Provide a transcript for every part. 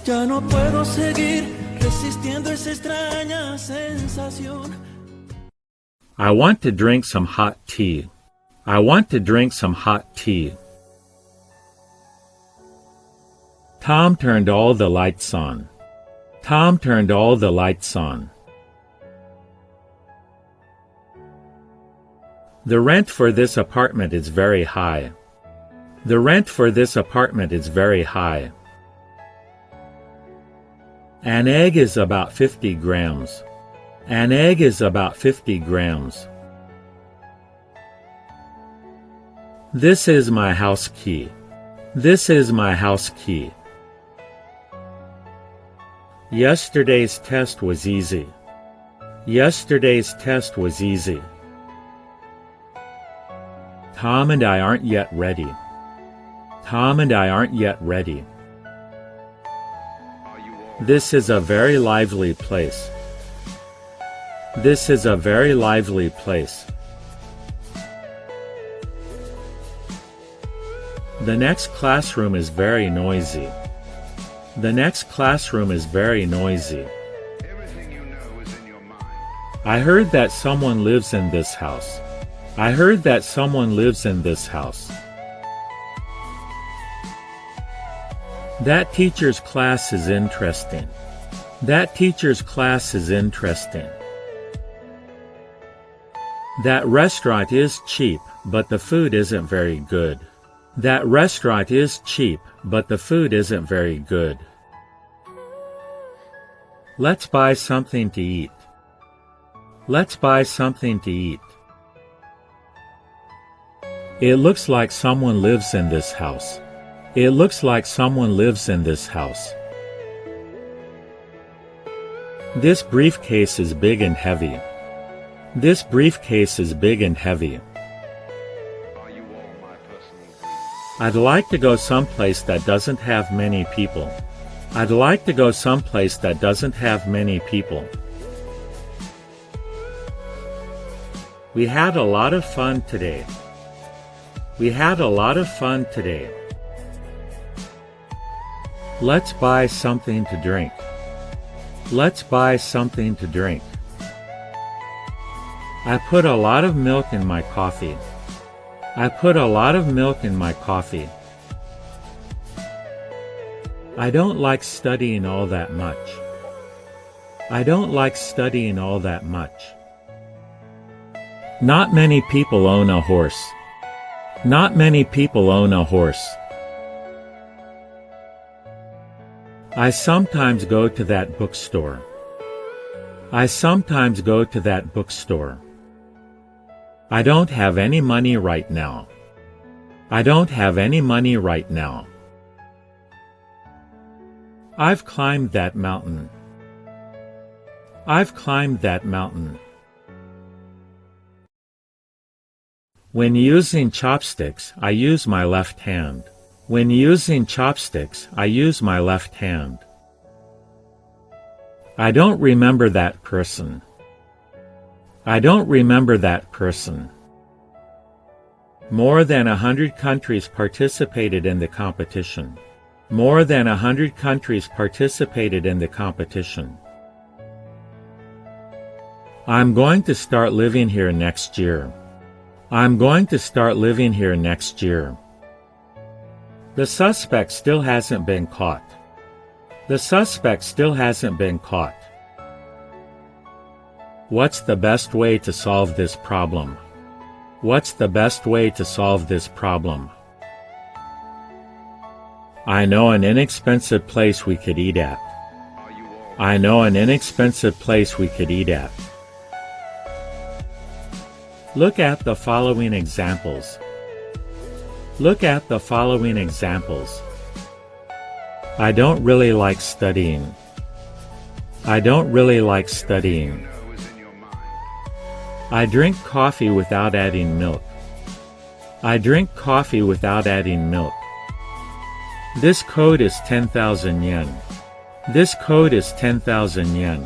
Ya no puedo seguir resistiendo esa extraña sensación. I want to drink some hot tea. I want to drink some hot tea. Tom turned all the lights on. Tom turned all the lights on. The rent for this apartment is very high. The rent for this apartment is very high. An egg is about 50 grams. An egg is about 50 grams. This is my house key. This is my house key. Yesterday's test was easy. Yesterday's test was easy. Tom and I aren't yet ready. Tom and I aren't yet ready. This is a very lively place. This is a very lively place. The next classroom is very noisy. The next classroom is very noisy. Everything you know is in your mind. I heard that someone lives in this house. I heard that someone lives in this house. That teacher's class is interesting. That teacher's class is interesting. That restaurant is cheap, but the food isn't very good. That restaurant is cheap, but the food isn't very good. Let's buy something to eat. Let's buy something to eat. It looks like someone lives in this house. It looks like someone lives in this house. This briefcase is big and heavy. This briefcase is big and heavy. Are you all my personal grief? I'd like to go someplace that doesn't have many people. I'd like to go someplace that doesn't have many people. We had a lot of fun today. We had a lot of fun today. Let's buy something to drink. Let's buy something to drink. I put a lot of milk in my coffee. I put a lot of milk in my coffee. I don't like studying all that much. I don't like studying all that much. Not many people own a horse. Not many people own a horse. I sometimes go to that bookstore. I sometimes go to that bookstore. I don't have any money right now. I don't have any money right now. I've climbed that mountain. I've climbed that mountain. When using chopsticks, I use my left hand. When using chopsticks, I use my left hand. I don't remember that person. I don't remember that person. More than 100 countries participated in the competition. More than 100 countries participated in the competition. I'm going to start living here next year. I'm going to start living here next year. The suspect still hasn't been caught. The suspect still hasn't been caught. What's the best way to solve this problem? What's the best way to solve this problem? I know an inexpensive place we could eat at. I know an inexpensive place we could eat at. Look at the following examples. Look at the following examples. I don't really like studying. I don't really like studying. I drink coffee without adding milk. I drink coffee without adding milk. This code is 10,000 yen. This code is 10,000 yen.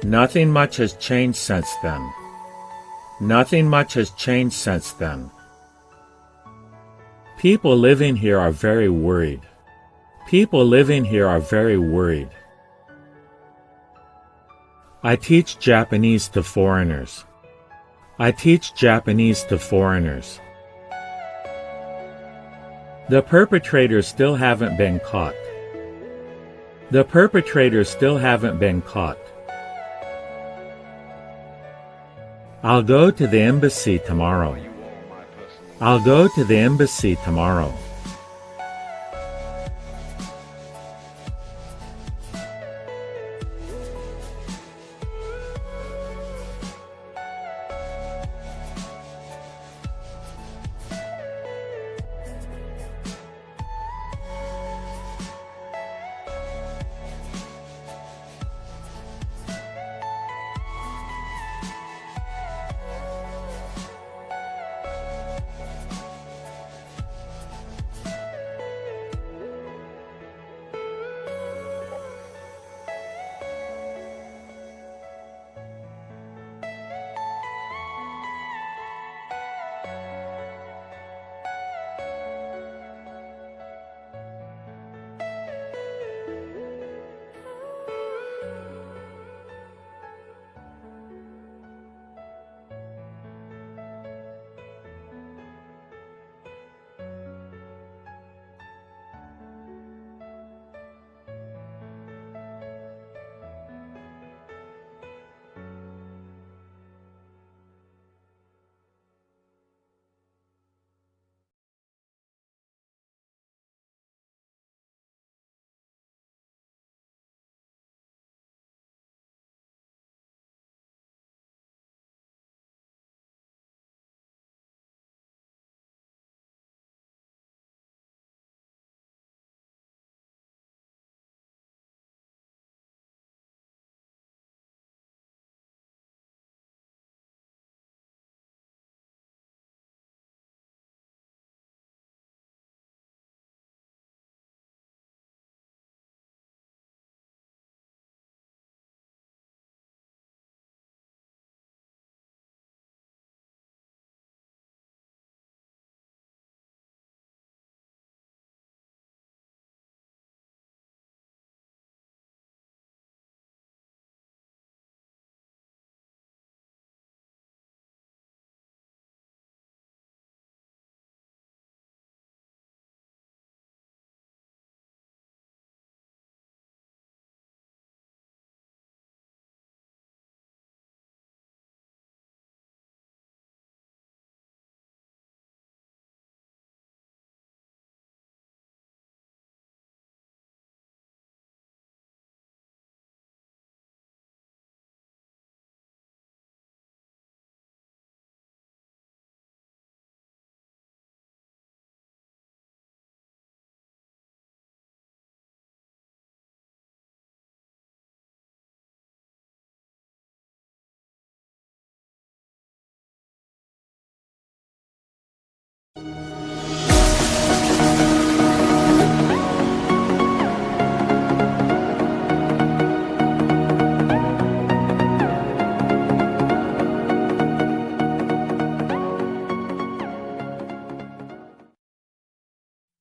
Nothing much has changed since then. Nothing much has changed since then. People living here are very worried. People living here are very worried. I teach Japanese to foreigners. I teach Japanese to foreigners. The perpetrators still haven't been caught. The perpetrators still haven't been caught. I'll go to the embassy tomorrow. I'll go to the embassy tomorrow.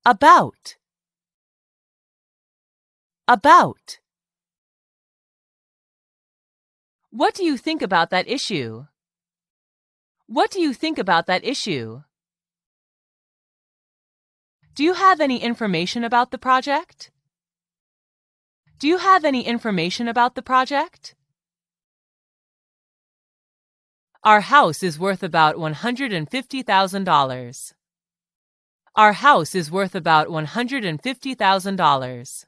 About. About. What do you think about that issue? What do you think about that issue? Do you have any information about the project? Do you have any information about the project? Our house is worth about $150,000. Our house is worth about $150,000.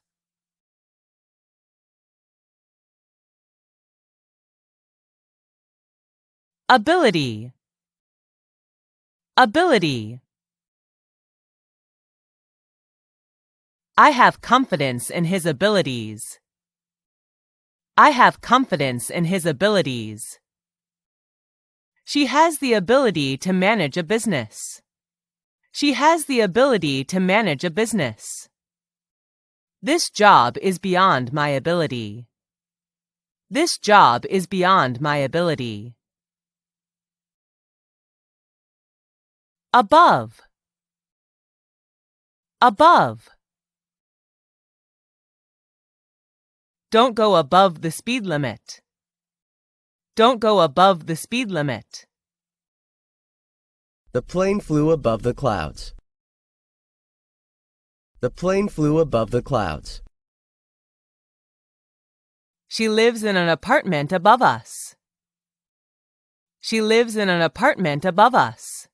Ability. Ability. I have confidence in his abilities. I have confidence in his abilities. She has the ability to manage a business. She has the ability to manage a business. This job is beyond my ability. This job is beyond my ability. Above. Above. Don't go above the speed limit. Don't go above the speed limit. The plane flew above the clouds. The plane flew above the clouds. She lives in an apartment above us. She lives in an apartment above us.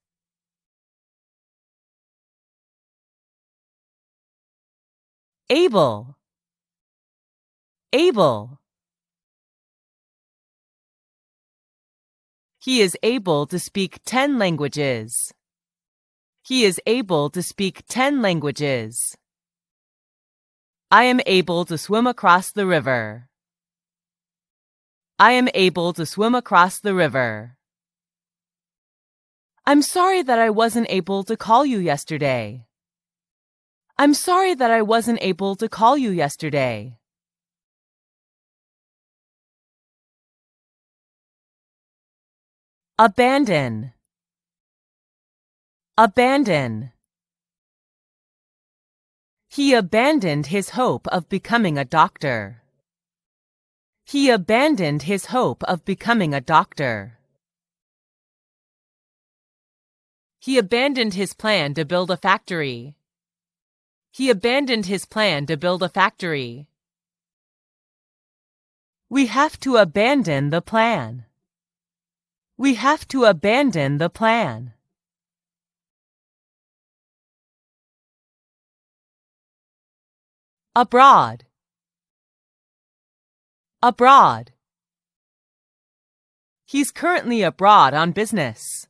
Able. Able. He is able to speak 10 languages. He is able to speak 10 languages. I am able to swim across the river. I am able to swim across the river. I'm sorry that I wasn't able to call you yesterday. I'm sorry that I wasn't able to call you yesterday. Abandon. Abandon. He abandoned his hope of becoming a doctor. He abandoned his hope of becoming a doctor. He abandoned his plan to build a factory. He abandoned his plan to build a factory. We have to abandon the plan. We have to abandon the plan. Abroad. Abroad. He's currently abroad on business.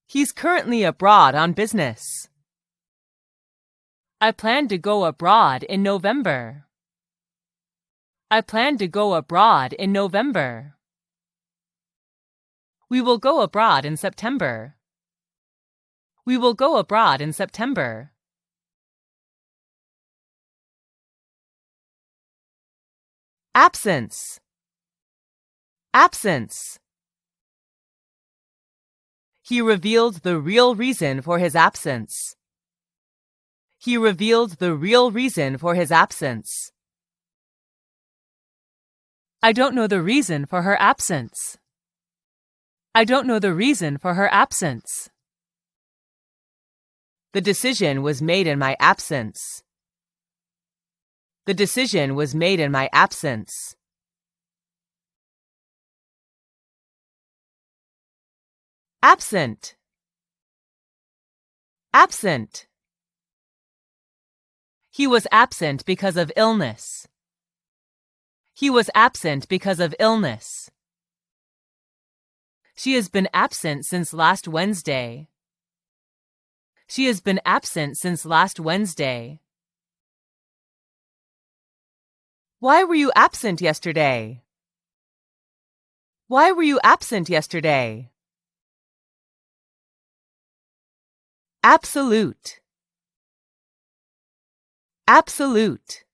He's currently abroad on business. I plan to go abroad in November. I plan to go abroad in November. We will go abroad in September. We will go abroad in September. Absence. Absence. He revealed the real reason for his absence. He revealed the real reason for his absence. I don't know the reason for her absence. I don't know the reason for her absence. The decision was made in my absence. The decision was made in my absence. Absent. Absent. He was absent because of illness. He was absent because of illness. She has been absent since last Wednesday. She has been absent since last Wednesday. Why were you absent yesterday? Why were you absent yesterday? Absolute. Absolute.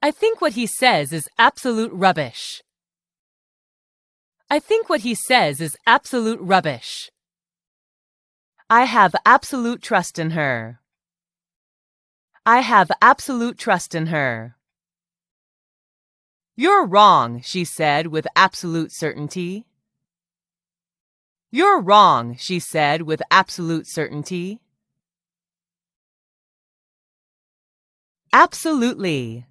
I think what he says is absolute rubbish. I think what he says is absolute rubbish. I have absolute trust in her. I have absolute trust in her. You're wrong, she said with absolute certainty. You're wrong, she said with absolute certainty. Absolutely.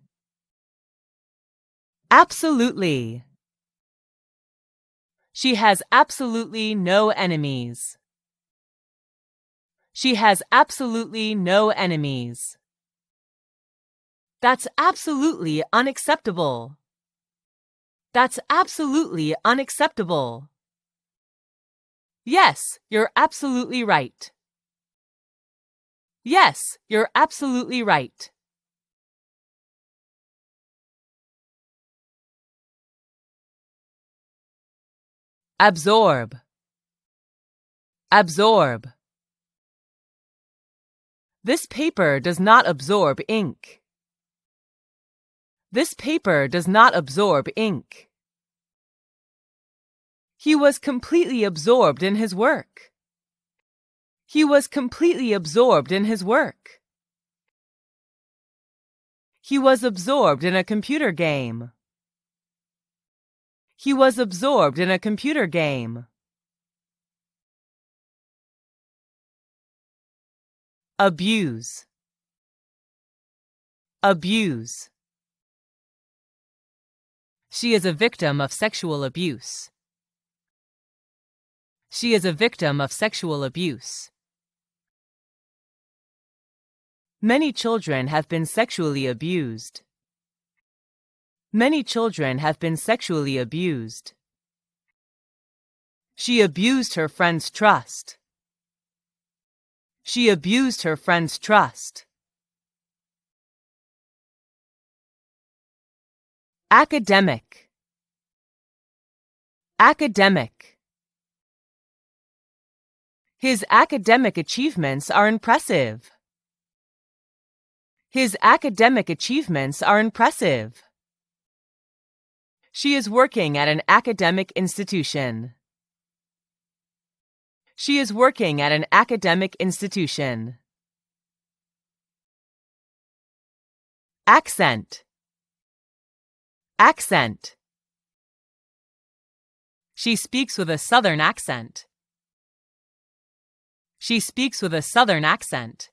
Absolutely. She has absolutely no enemies. She has absolutely no enemies. That's absolutely unacceptable. That's absolutely unacceptable. Yes, you're absolutely right. Yes, you're absolutely right. Absorb. Absorb. This paper does not absorb ink. This paper does not absorb ink. He was completely absorbed in his work. He was completely absorbed in his work. He was absorbed in a computer game. He was absorbed in a computer game. Abuse. Abuse. She is a victim of sexual abuse. She is a victim of sexual abuse. Many children have been sexually abused. Many children have been sexually abused. She abused her friend's trust. She abused her friend's trust. Academic. Academic. His academic achievements are impressive. His academic achievements are impressive. She is working at an academic institution. She is working at an academic institution. Accent. Accent. She speaks with a Southern accent. She speaks with a Southern accent.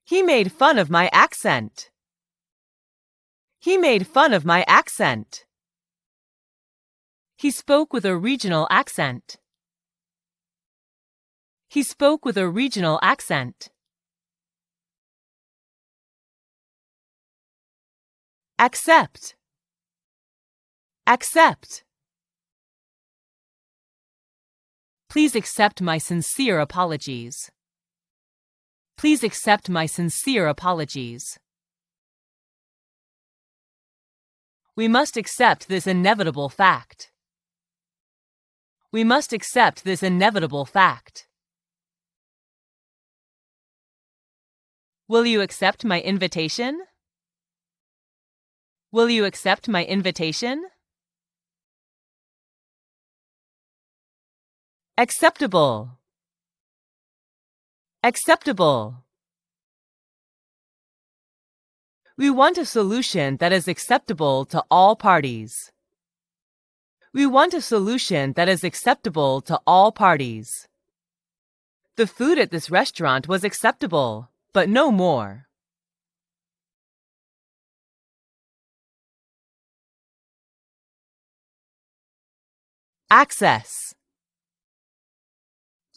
He made fun of my accent. He made fun of my accent. He spoke with a regional accent. He spoke with a regional accent. Accept. Accept. Please accept my sincere apologies. Please accept my sincere apologies. We must accept this inevitable fact. We must accept this inevitable fact. Will you accept my invitation? Will you accept my invitation? Acceptable. Acceptable. We want a solution that is acceptable to all parties. We want a solution that is acceptable to all parties. The food at this restaurant was acceptable, but no more. Access.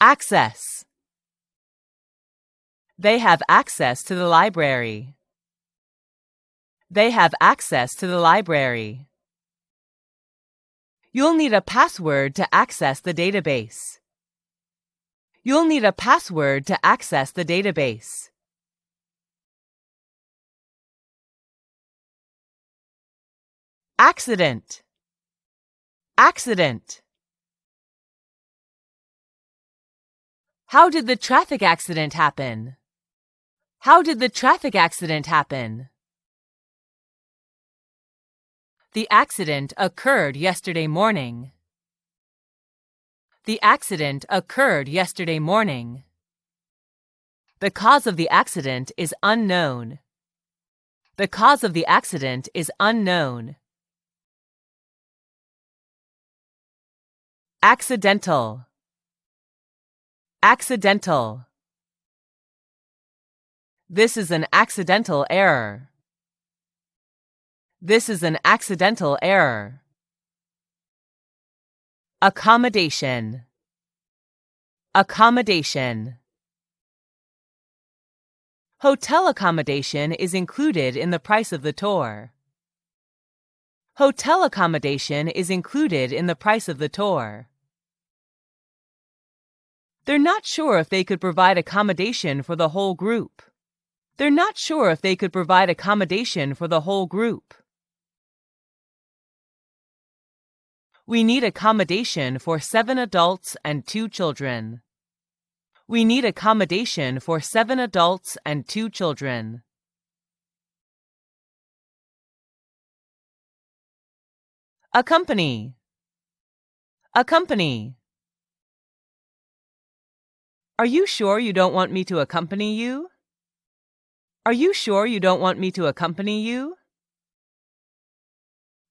Access. They have access to the library. They have access to the library. You'll need a password to access the database. You'll need a password to access the database. Accident. Accident. How did the traffic accident happen? How did the traffic accident happen? The accident occurred yesterday morning. The accident occurred yesterday morning. The cause of the accident is unknown. The cause of the accident is unknown. Accidental. Accidental. This is an accidental error. This is an accidental error. Accommodation. Accommodation. Hotel accommodation is included in the price of the tour. Hotel accommodation is included in the price of the tour. They're not sure if they could provide accommodation for the whole group. They're not sure if they could provide accommodation for the whole group. We need accommodation for 7 adults and 2 children. We need accommodation for 7 adults and 2 children. Accompany. Accompany. Are you sure you don't want me to accompany you? Are you sure you don't want me to accompany you?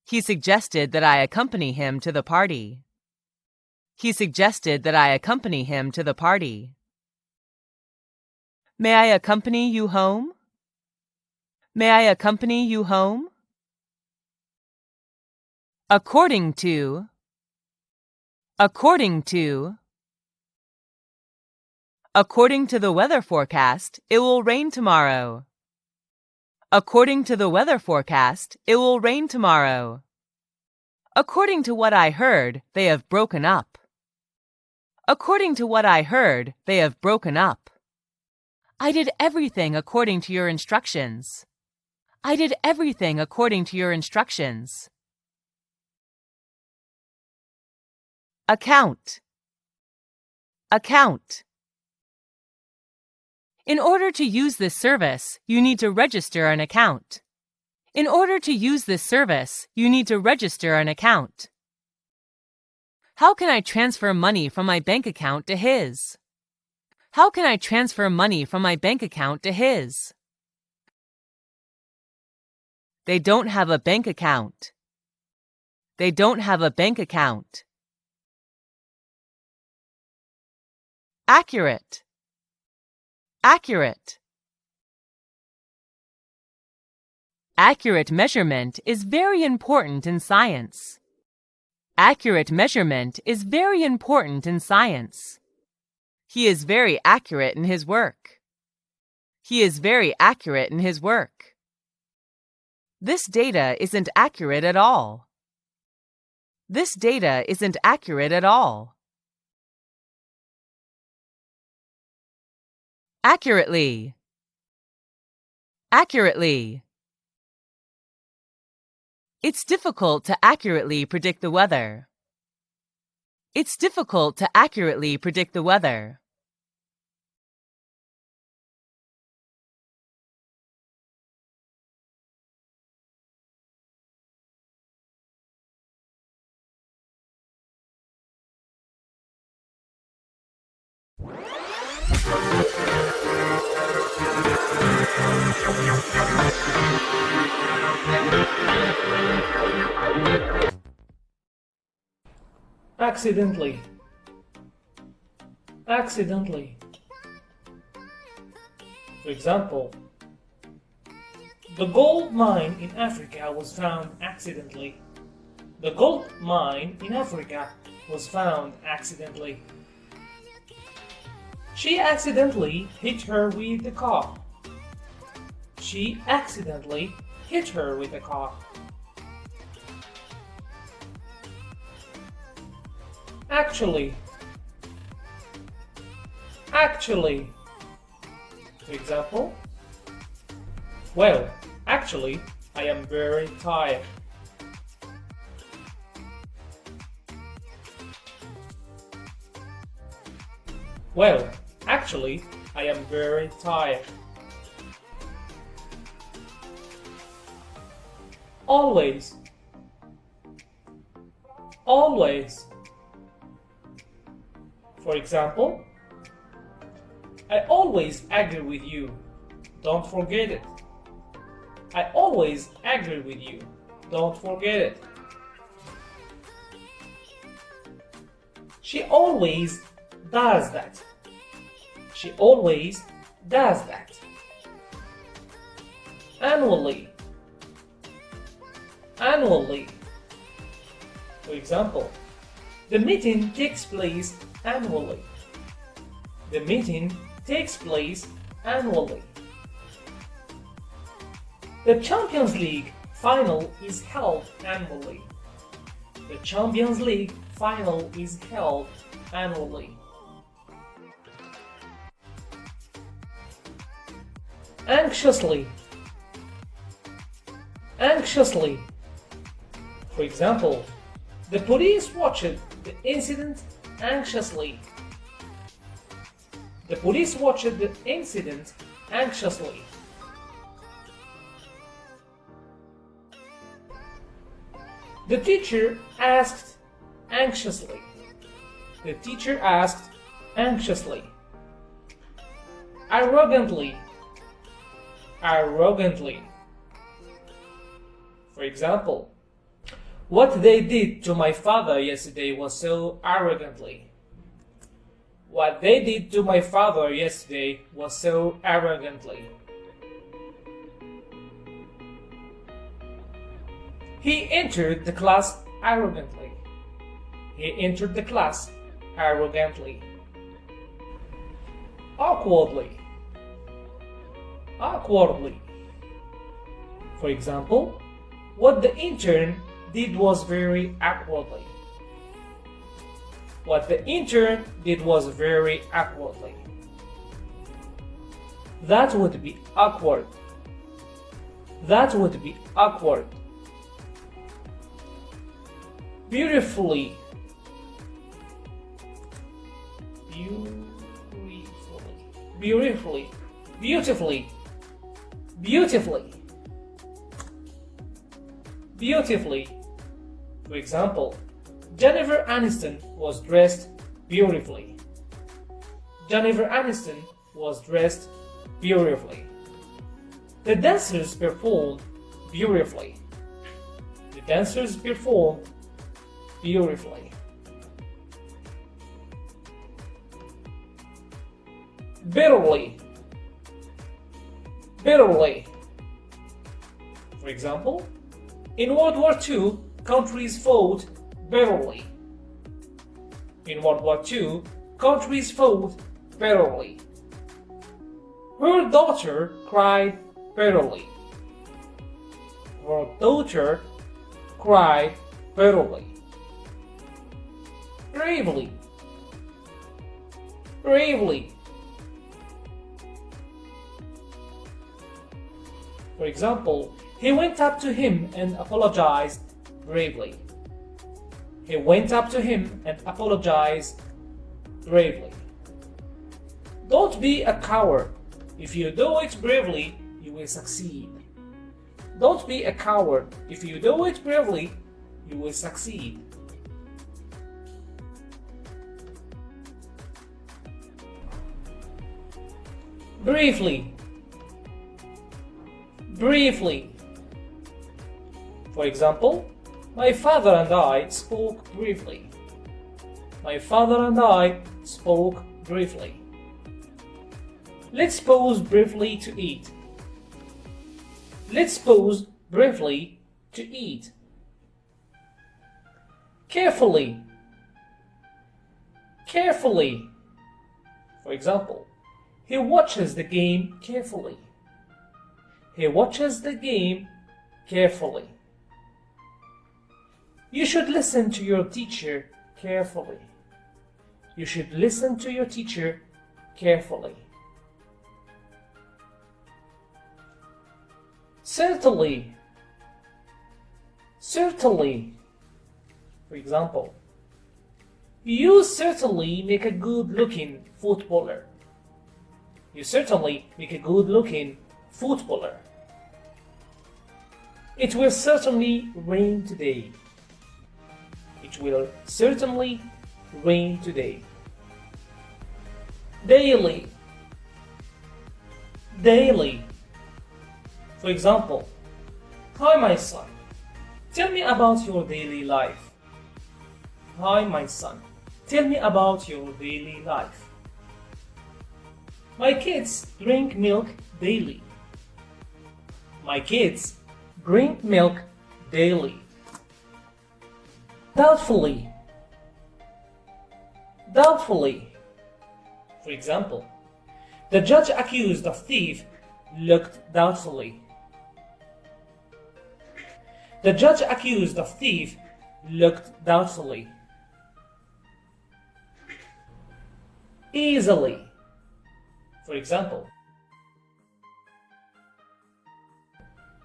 He suggested that I accompany him to the party. He suggested that I accompany him to the party. May I accompany you home? May I accompany you home? According to. According to. According to the weather forecast, it will rain tomorrow. According to the weather forecast, it will rain tomorrow. According to what I heard, they have broken up. According to what I heard, they have broken up. I did everything according to your instructions. I did everything according to your instructions. Account. Account. In order to use this service, you need to register an account. In order to use this service, you need to register an account. How can I transfer money from my bank account to his? How can I transfer money from my bank account to his? They don't have a bank account. They don't have a bank account. Accurate. Accurate. Accurate measurement is very important in science. Accurate measurement is very important in science. He is very accurate in his work. He is very accurate in his work. This data isn't accurate at all. This data isn't accurate at all. Accurately. Accurately. It's difficult to accurately predict the weather. It's difficult to accurately predict the weather. Accidentally. Accidentally. For example, the gold mine in Africa was found accidentally. The gold mine in Africa was found accidentally. She accidentally hit her with the car. She accidentally hit her with the car. Actually. Actually. For example, well, actually, I am very tired. Well, actually, I am very tired. Always. Always. For example, I always agree with you. Don't forget it. I always agree with you. Don't forget it. She always does that. She always does that. Annually. Annually. For example, the meeting takes place annually. The meeting takes place annually. The Champions League final is held annually. The Champions League final is held annually. Anxiously. Anxiously. For example, the police watched the incident anxiously. The police watched the incident anxiously. The teacher asked anxiously. The teacher asked anxiously. Arrogantly. arrogantly. For example, what they did to my father yesterday was so arrogantly. What they did to my father yesterday was so arrogantly. He entered the class arrogantly. He entered the class arrogantly. Awkwardly. Awkwardly. For example, what the intern did was very awkwardly. What the intern did was very awkwardly. That would be awkward. That would be awkward. Beautifully. Beautifully. Beautifully. Beautifully. Beautifully. For example, Jennifer Aniston was dressed beautifully. Jennifer Aniston was dressed beautifully. The dancers performed beautifully. The dancers performed beautifully. Bitterly. Bitterly. For example, in World War II, countries fought bitterly. In World War II, countries fought bitterly. Her daughter cried bitterly. Her daughter cried bitterly. Bravely. Bravely. For example, he went up to him and apologized bravely. He went up to him and apologized bravely. Don't be a coward. If you do it bravely, you will succeed. Don't be a coward. If you do it bravely, you will succeed. Briefly. Briefly. For example, my father and I spoke briefly. My father and I spoke briefly. Let's pause briefly to eat. Let's pause briefly to eat. Carefully. Carefully. For example, he watches the game carefully. He watches the game carefully. You should listen to your teacher carefully. You should listen to your teacher carefully. Certainly. Certainly. For example, you certainly make a good-looking footballer. You certainly make a good-looking footballer. It will certainly rain today. It will certainly rain today. Daily. Daily. For example, hi my son, tell me about your daily life. Hi my son, tell me about your daily life. My kids drink milk daily. My kids drink milk daily. Doubtfully. Doubtfully. For example, the judge accused of thief looked doubtfully. The judge accused of thief looked doubtfully. Easily. For example,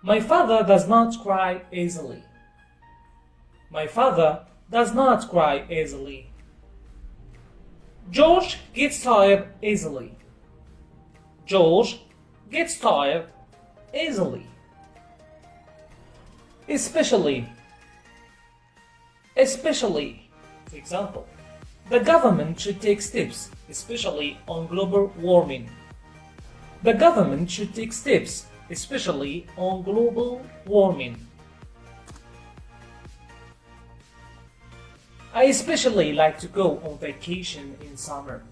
my father does not cry easily. My father does not cry easily. George gets tired easily. George gets tired easily. Especially. Especially. For example, the government should take steps, especially on global warming. The government should take steps, especially on global warming. I especially like to go on vacation in summer.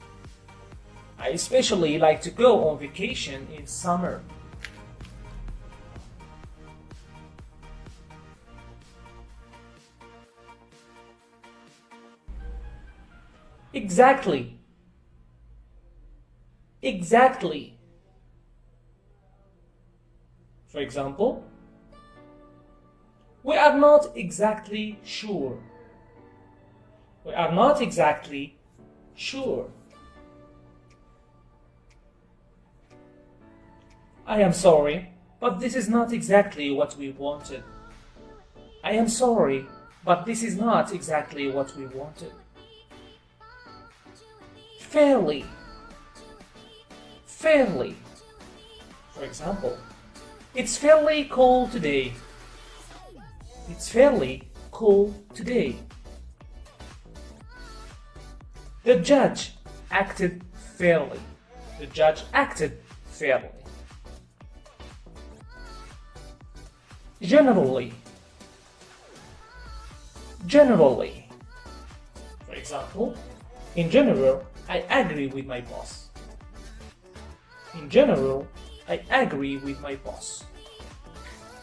I especially like to go on vacation in summer. Exactly. Exactly. For example, we are not exactly sure. We are not exactly sure. I am sorry, but this is not exactly what we wanted. I am sorry, but this is not exactly what we wanted. Fairly. Fairly. For example, it's fairly cold today. It's fairly cold today. The judge acted fairly. The judge acted fairly. Generally. Generally. For example, in general, I agree with my boss. In general, I agree with my boss.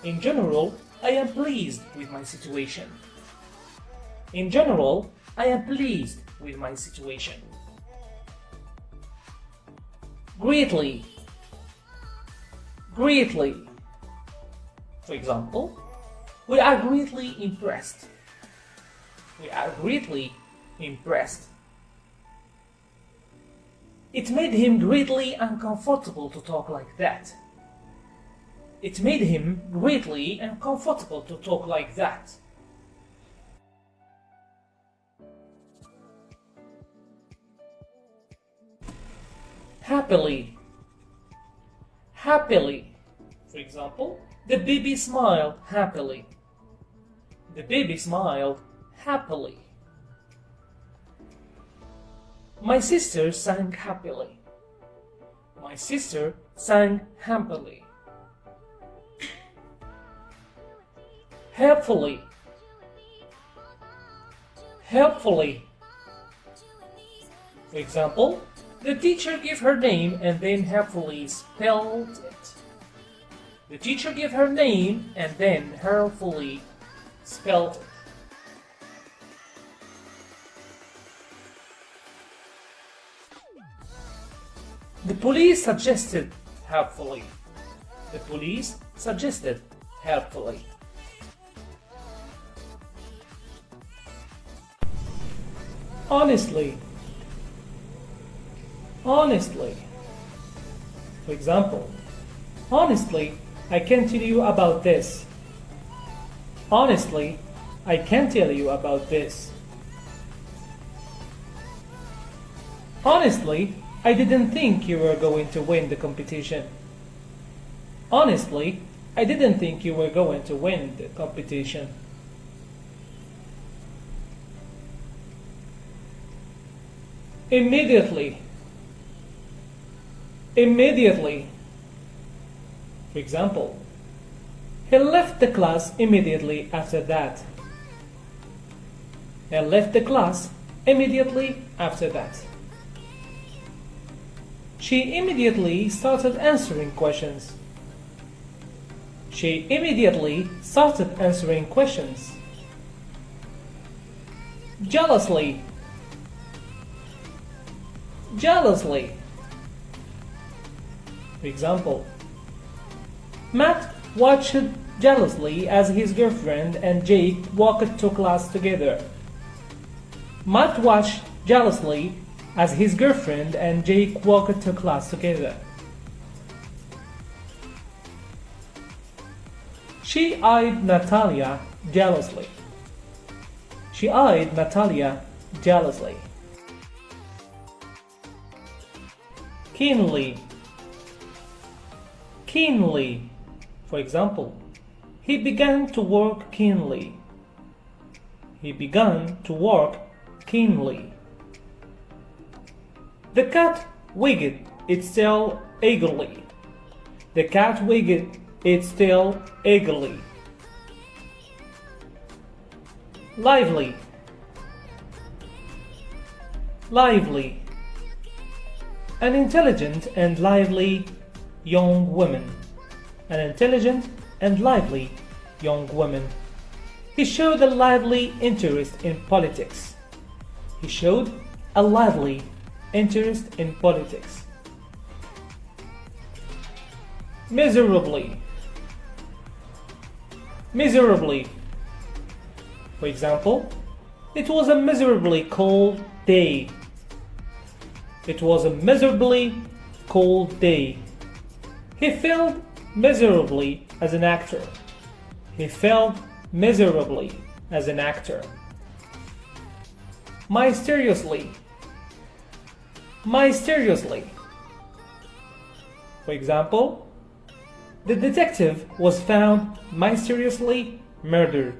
In general, I am pleased with my situation. In general, I am pleased with my situation. Greatly. Greatly. For example, we are greatly impressed. We are greatly impressed. It made him greatly uncomfortable to talk like that. It made him greatly uncomfortable to talk like that. Happily. Happily. For example, the baby smiled happily. The baby smiled happily. My sister sang happily. My sister sang happily. Helpfully. Helpfully. For example, the teacher gave her name and then helpfully spelled it. The teacher gave her name and then helpfully spelled it. The police suggested helpfully. The police suggested helpfully. Honestly. Honestly. For example, honestly, I can't tell you about this. Honestly, I can't tell you about this. Honestly, I didn't think you were going to win the competition. Honestly, I didn't think you were going to win the competition. Immediately. Immediately. For example, he left the class immediately after that. He left the class immediately after that. She immediately started answering questions. She immediately started answering questions. Jealously. Jealously. For example, Matt watched jealously as his girlfriend and Jake walked to class together. Matt watched jealously as his girlfriend and Jake walked to class together. She eyed Natalia jealously. She eyed Natalia jealously. Keenly. Keenly. For example, he began to work keenly. He began to work keenly. The cat wagged its tail eagerly. The cat wagged its tail eagerly. Lively. Lively. An intelligent and lively young woman. An intelligent and lively young woman. He showed a lively interest in politics. He showed a lively interest in politics. Miserably. Miserably. For example, it was a miserably cold day. It was a miserably cold day. He failed miserably as an actor. He failed miserably as an actor. Mysteriously. Mysteriously. For example, the detective was found mysteriously murdered.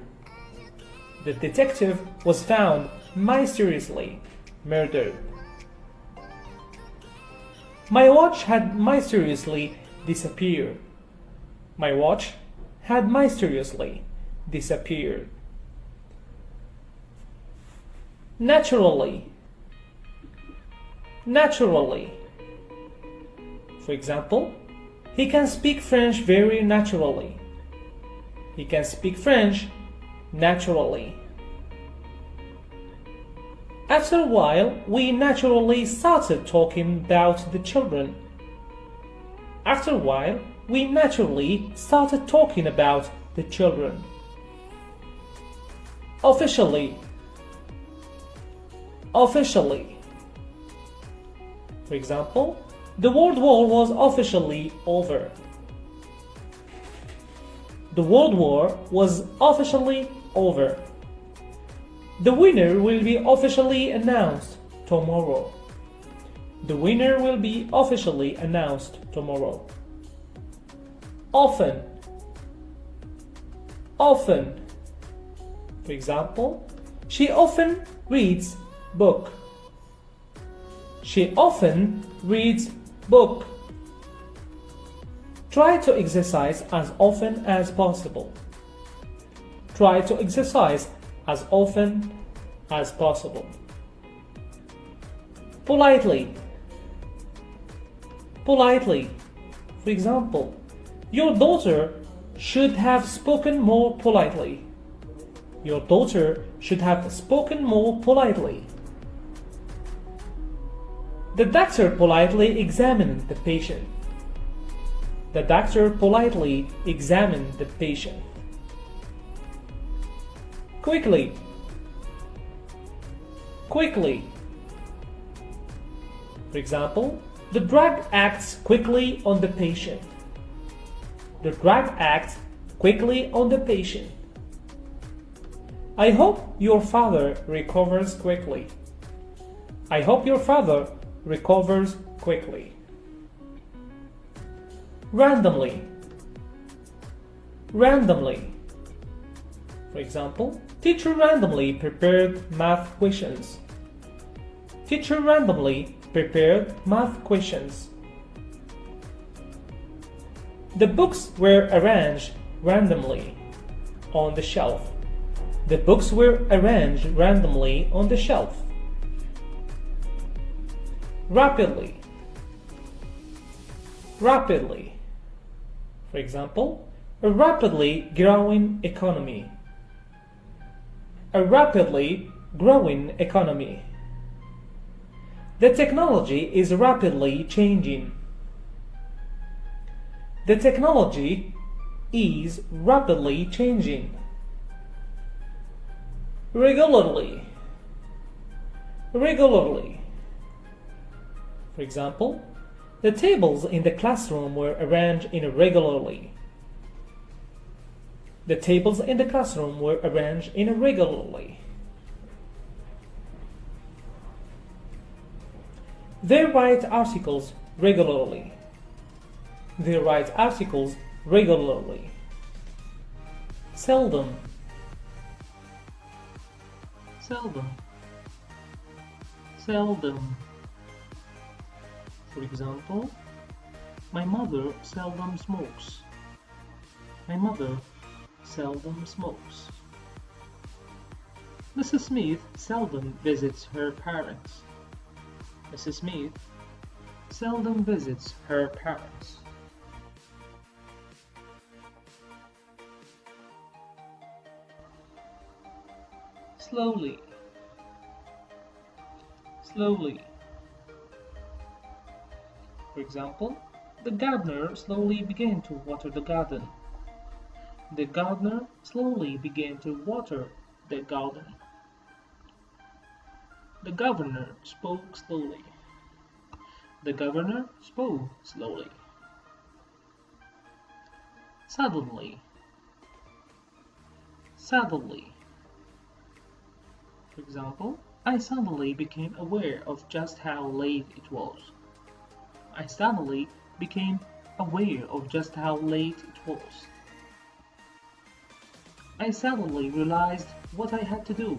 The detective was found mysteriously murdered. My watch had mysteriously disappeared. My watch had mysteriously disappeared. Naturally. Naturally. For example, he can speak French very naturally. He can speak French naturally. After a while, we naturally started talking about the children. After a while, we naturally started talking about the children. Officially. Officially. For example, the World War was officially over. The World War was officially over. The winner will be officially announced tomorrow. The winner will be officially announced tomorrow. Often. Often. For example, she often reads book. She often reads book. Try to exercise as often as possible. Try to exercise as often as possible. Politely. Politely. For example, your daughter should have spoken more politely. Your daughter should have spoken more politely. The doctor politely examined the patient. The doctor politely examined the patient. Quickly. Quickly. For example, the drug acts quickly on the patient. The drug acts quickly on the patient. I hope your father recovers quickly. I hope your father recovers quickly. Randomly. Randomly. For example, teacher randomly prepared math questions. Teacher randomly prepared math questions. The books were arranged randomly on the shelf. The books were arranged randomly on the shelf. Rapidly. Rapidly. For example, a rapidly growing economy. A rapidly growing economy. The technology is rapidly changing. The technology is rapidly changing. Regularly. Regularly. For example, the tables in the classroom were arranged irregularly. The tables in the classroom were arranged irregularly. They write articles regularly. They write articles regularly. Seldom. Seldom. Seldom. For example, My mother seldom smokes. My mother seldom smokes. Mrs. Smith seldom visits her parents. Mrs. Smith seldom visits her parents. Slowly, slowly. For example, the gardener slowly began to water the garden. The gardener slowly began to water the garden. The governor spoke slowly. The governor spoke slowly. Suddenly, suddenly. For example, I suddenly became aware of just how late it was. I suddenly became aware of just how late it was. I suddenly realized what I had to do.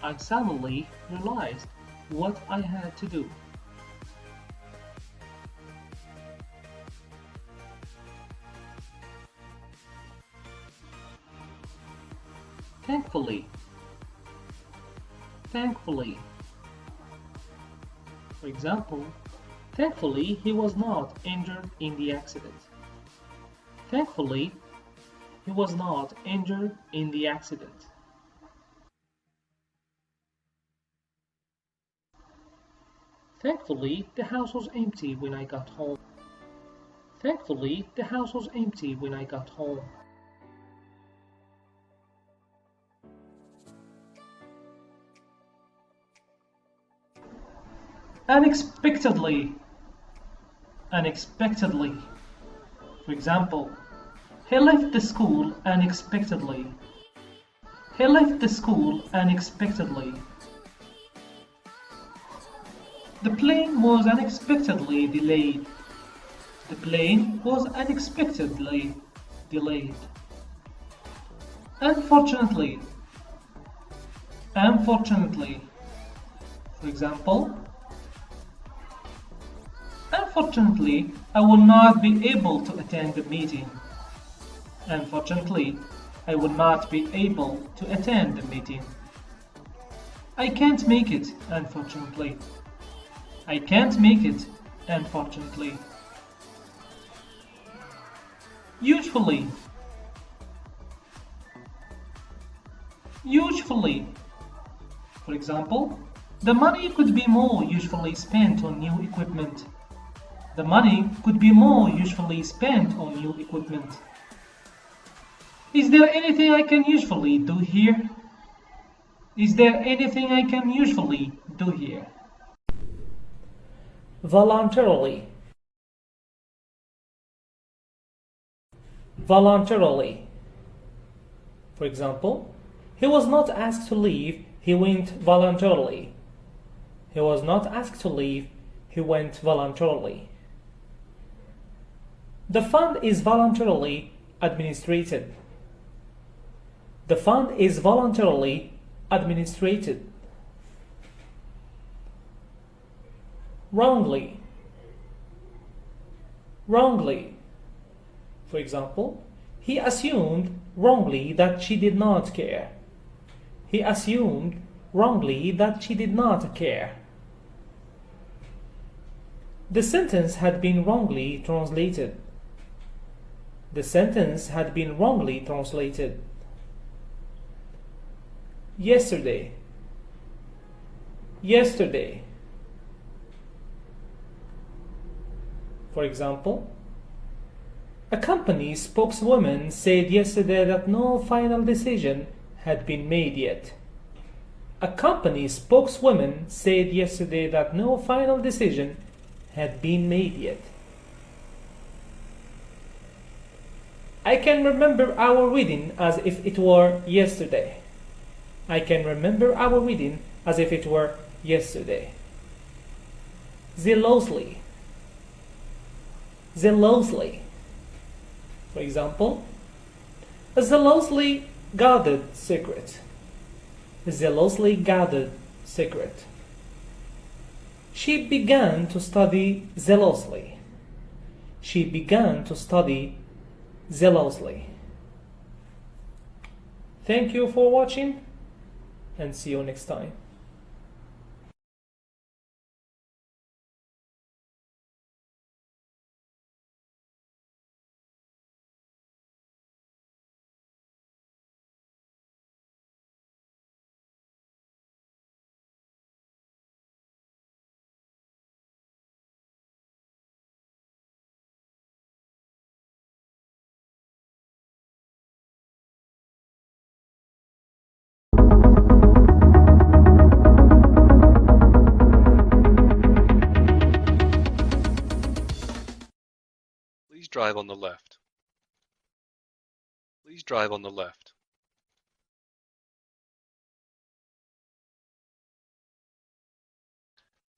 I suddenly realized what I had to do. Thankfully, thankfully. For example, thankfully he was not injured in the accident. Thankfully, he was not injured in the accident. Thankfully, the house was empty when I got home. Thankfully, the house was empty when I got home. Unexpectedly, unexpectedly. For example, he left the school unexpectedly. He left the school unexpectedly. The plane was unexpectedly delayed. The plane was unexpectedly delayed. Unfortunately, unfortunately. For example, unfortunately, I will not be able to attend the meeting. Unfortunately, I will not be able to attend the meeting. I can't make it, unfortunately. I can't make it, unfortunately. Usually, usually. For example, the money could be more usefully spent on new equipment. The money could be more usefully spent on new equipment. Is there anything I can usefully do here? Is there anything I can usefully do here? Voluntarily. Voluntarily. For example, he was not asked to leave, he went voluntarily. He was not asked to leave, he went voluntarily. The fund is voluntarily administrated. The fund is voluntarily administrated. Wrongly. Wrongly. For example, he assumed wrongly that she did not care. He assumed wrongly that she did not care. The sentence had been wrongly translated. The sentence had been wrongly translated. Yesterday. Yesterday. For example, a company spokeswoman said yesterday that no final decision had been made yet. A company spokeswoman said yesterday that no final decision had been made yet. I can remember our reading as if it were yesterday. I can remember our reading as if it were yesterday. Zealously. Zealously. For example, a zealously guarded secret. A zealously guarded secret. She began to study zealously. she began to study zealously. Thank you for watching and see you next time. Please drive on the left. Please drive on the left.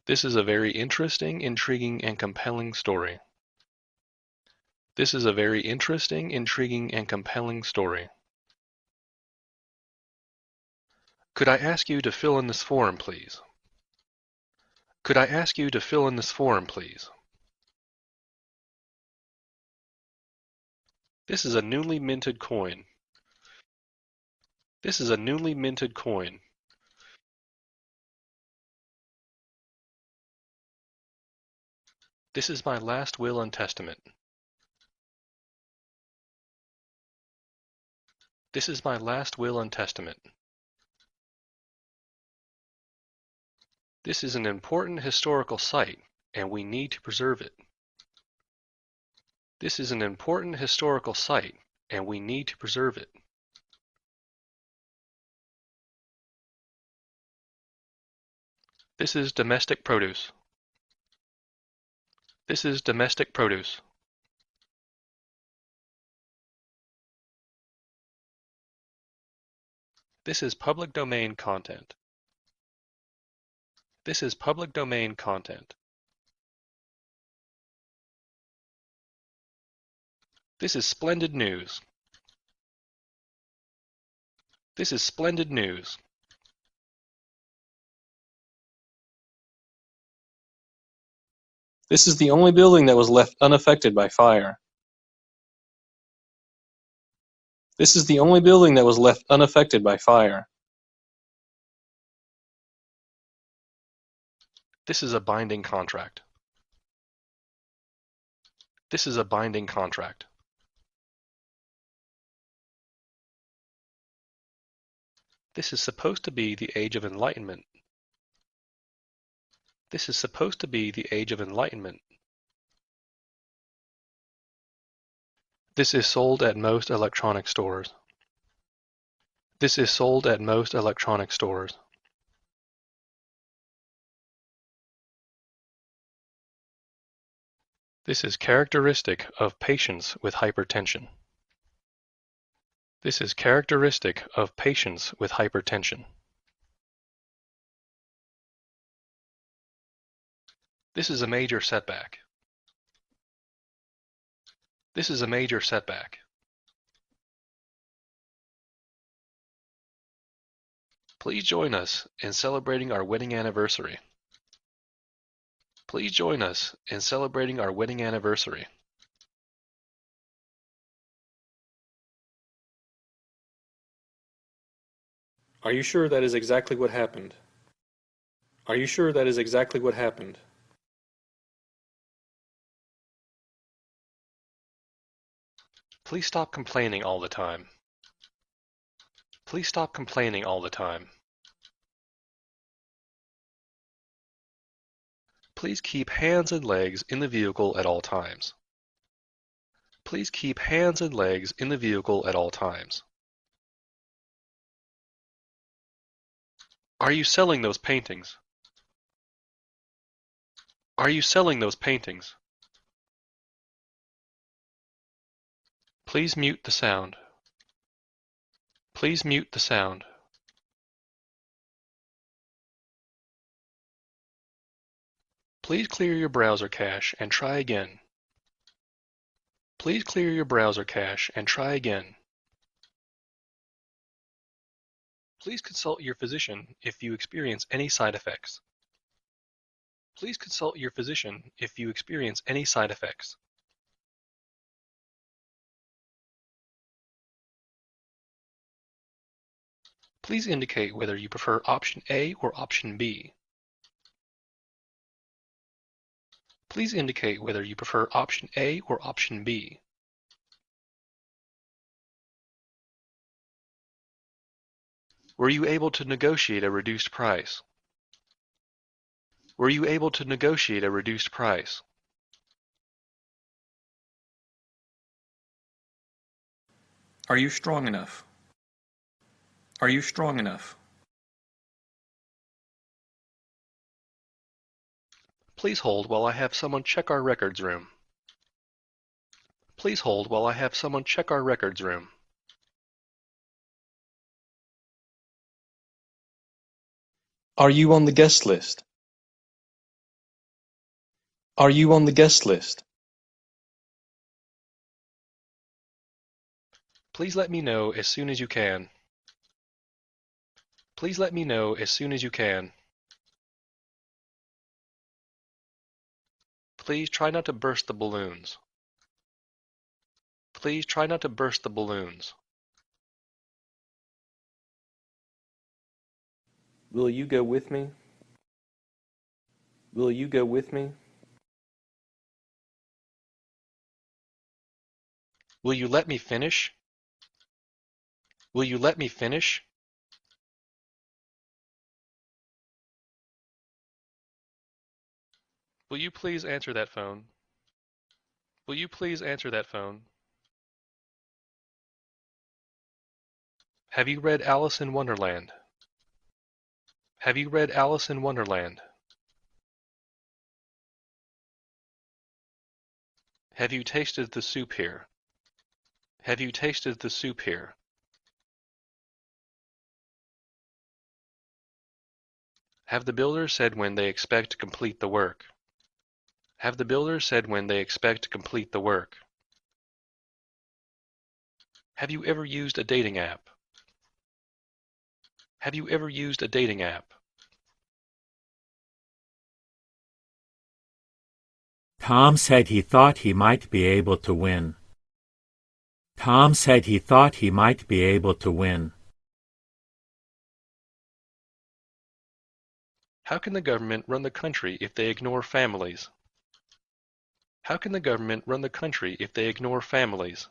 This is a very interesting, intriguing, and compelling story. This is a very interesting, intriguing, and compelling story. Could I ask you to fill in this form, please? Could I ask you to fill in this form, please? This is a newly minted coin. This is a newly minted coin. This is my last will and testament. This is my last will and testament. This is an important historical site, and we need to preserve it. This is an important historical site, and we need to preserve it. This is domestic produce. This is domestic produce. This is public domain content. This is public domain content. This is splendid news. This is splendid news. This is the only building that was left unaffected by fire. This is the only building that was left unaffected by fire. This is a binding contract. This is a binding contract. This is supposed to be the Age of Enlightenment. This is supposed to be the Age of Enlightenment. This is sold at most electronic stores. This is sold at most electronic stores. This is characteristic of patients with hypertension. This is characteristic of patients with hypertension. This is a major setback. This is a major setback. Please join us in celebrating our wedding anniversary. Please join us in celebrating our wedding anniversary. Are you sure that is exactly what happened? Are you sure that is exactly what happened? Please stop complaining all the time. Please stop complaining all the time. Please keep hands and legs in the vehicle at all times. Please keep hands and legs in the vehicle at all times. Are you selling those paintings? Are you selling those paintings? Please mute the sound. Please mute the sound. Please clear your browser cache and try again. Please clear your browser cache and try again. Please consult your physician if you experience any side effects. Please consult your physician if you experience any side effects. Please indicate whether you prefer option A or option B. Please indicate whether you prefer option A or option B. Were you able to negotiate a reduced price? Were you able to negotiate a reduced price? Are you strong enough? Are you strong enough? Please hold while I have someone check our records room. Please hold while I have someone check our records room. Are you on the guest list? Are you on the guest list? Please let me know as soon as you can. Please let me know as soon as you can. Please try not to burst the balloons. Please try not to burst the balloons. Will you go with me? Will you go with me? Will you let me finish? Will you let me finish? Will you please answer that phone? Will you please answer that phone? Have you read Alice in Wonderland? Have you read Alice in Wonderland? Have you tasted the soup here? Have you tasted the soup here? Have the builders said when they expect to complete the work? Have the builders said when they expect to complete the work? Have you ever used a dating app? Have you ever used a dating app? Tom said he thought he might be able to win. Tom said he thought he might be able to win. How can the government run the country if they ignore families? How can the government run the country if they ignore families?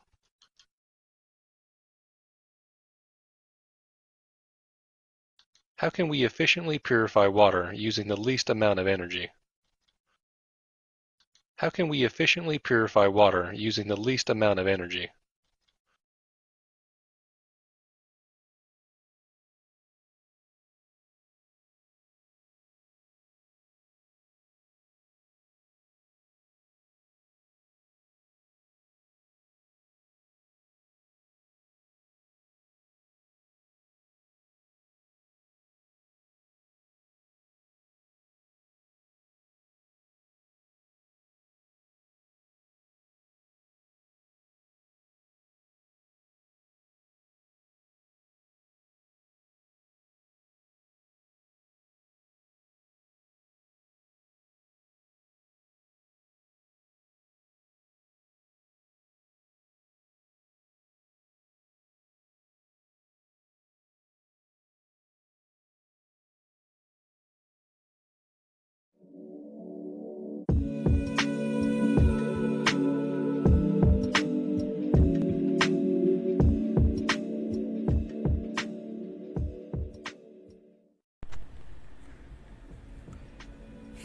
How can we efficiently purify water using the least amount of energy? How can we efficiently purify water using the least amount of energy?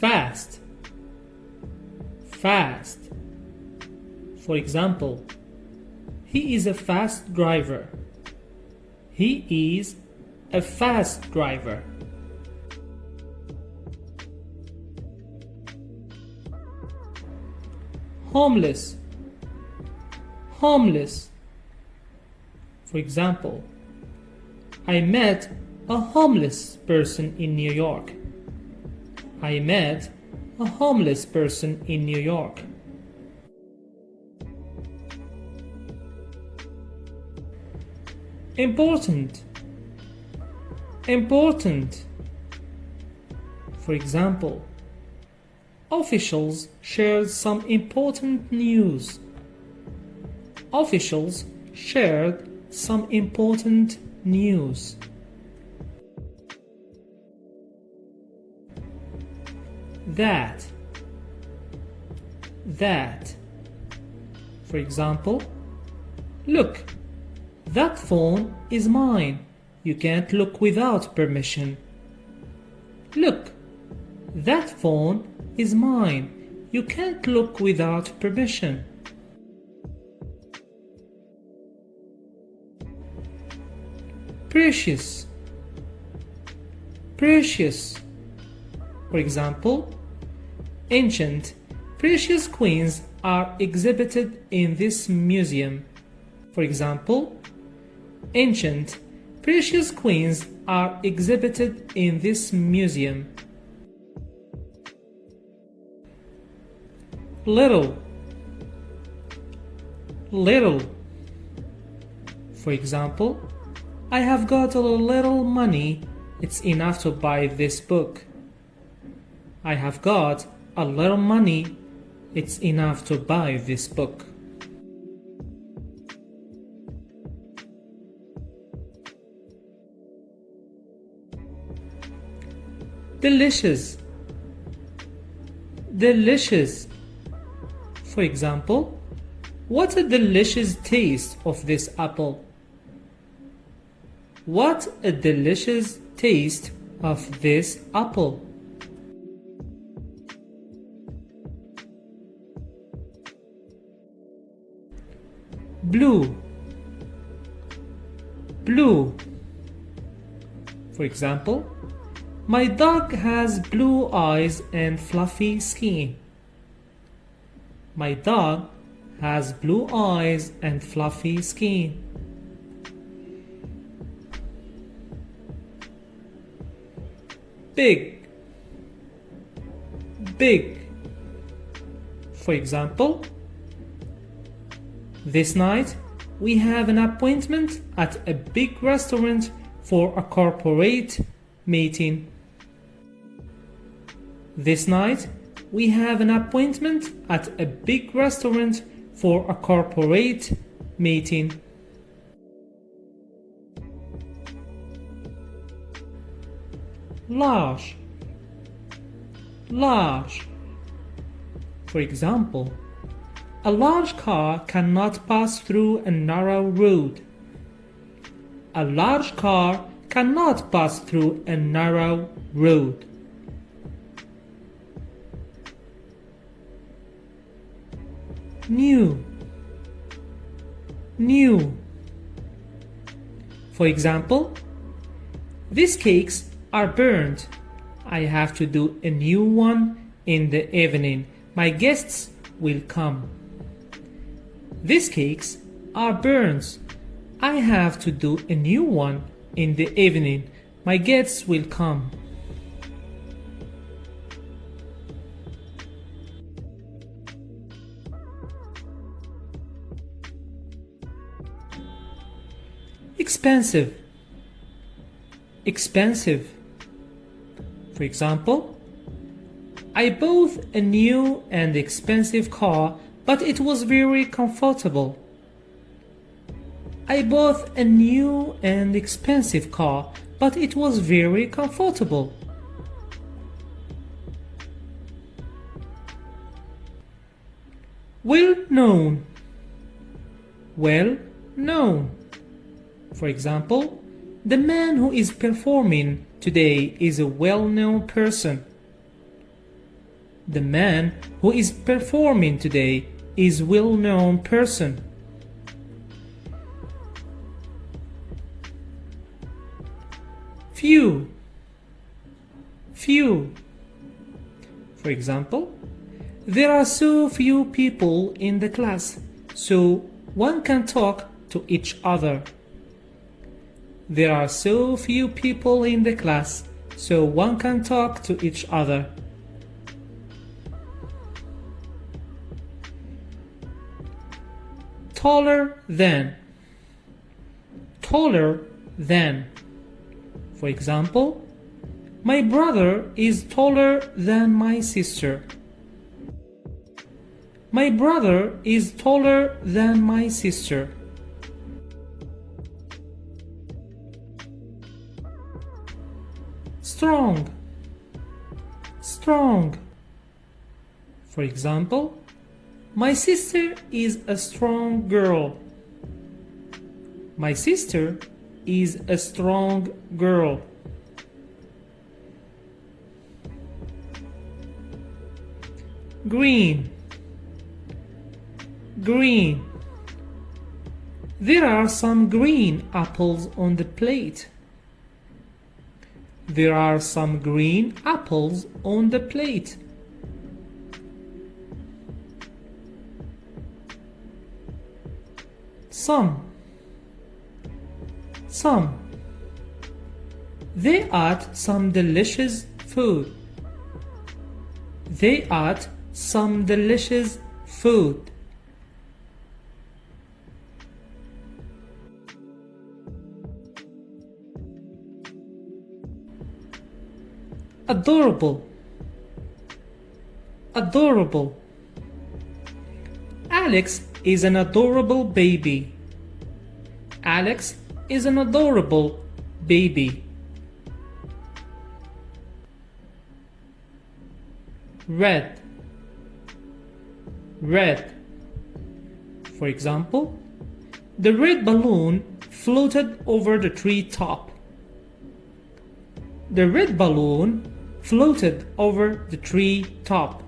Fast. Fast. For example, he is a fast driver. He is a fast driver. Homeless. Homeless. For example, I met a homeless person in New York. I met a homeless person in New York. Important. Important. For example, officials shared some important news. Officials shared some important news. that, that. For example, look, that phone is mine. You can't look without permission. Look, that phone is mine. You can't look without permission. Precious, precious. For example, ancient, precious coins are exhibited in this museum. For example, ancient, precious coins are exhibited in this museum. Little, little. For example, I have got a little money. It's enough to buy this book. I have got a little money. It's enough to buy this book. Delicious, delicious. For example, what a delicious taste of this apple. What a delicious taste of this apple. Blue, blue. For example, my dog has blue eyes and fluffy skin. My dog has blue eyes and fluffy skin. Big, big. For example, this night we have an appointment at a big restaurant for a corporate meeting. This night we have an appointment at a big restaurant for a corporate meeting. Large, large. For example, a large car cannot pass through a narrow road. A large car cannot pass through a narrow road. New, new. For example, these cakes are burned. I have to do a new one in the evening. My guests will come. These cakes are burned. I have to do a new one in the evening. My guests will come. Expensive, expensive. For example, I bought a new and expensive car, but it was very comfortable. I bought a new and expensive car, but it was very comfortable. Well known, well known. For example, the man who is performing today is a well-known person. The man who is performing today is a well-known person. Few, few. For example, there are so few people in the class, so one can talk to each other. There are so few people in the class, so one can talk to each other. Taller than, taller than. For example, my brother is taller than my sister. My brother is taller than my sister. Strong, strong. For example, my sister is a strong girl. My sister is a strong girl. Green, green. There are some green apples on the plate. There are some green apples on the plate. Some. They ate some delicious food. They ate some delicious food. Adorable, adorable. Alex is an adorable baby. Alex is an adorable baby. Red, red. For example, the red balloon floated over the tree top. The red balloon floated over the tree top.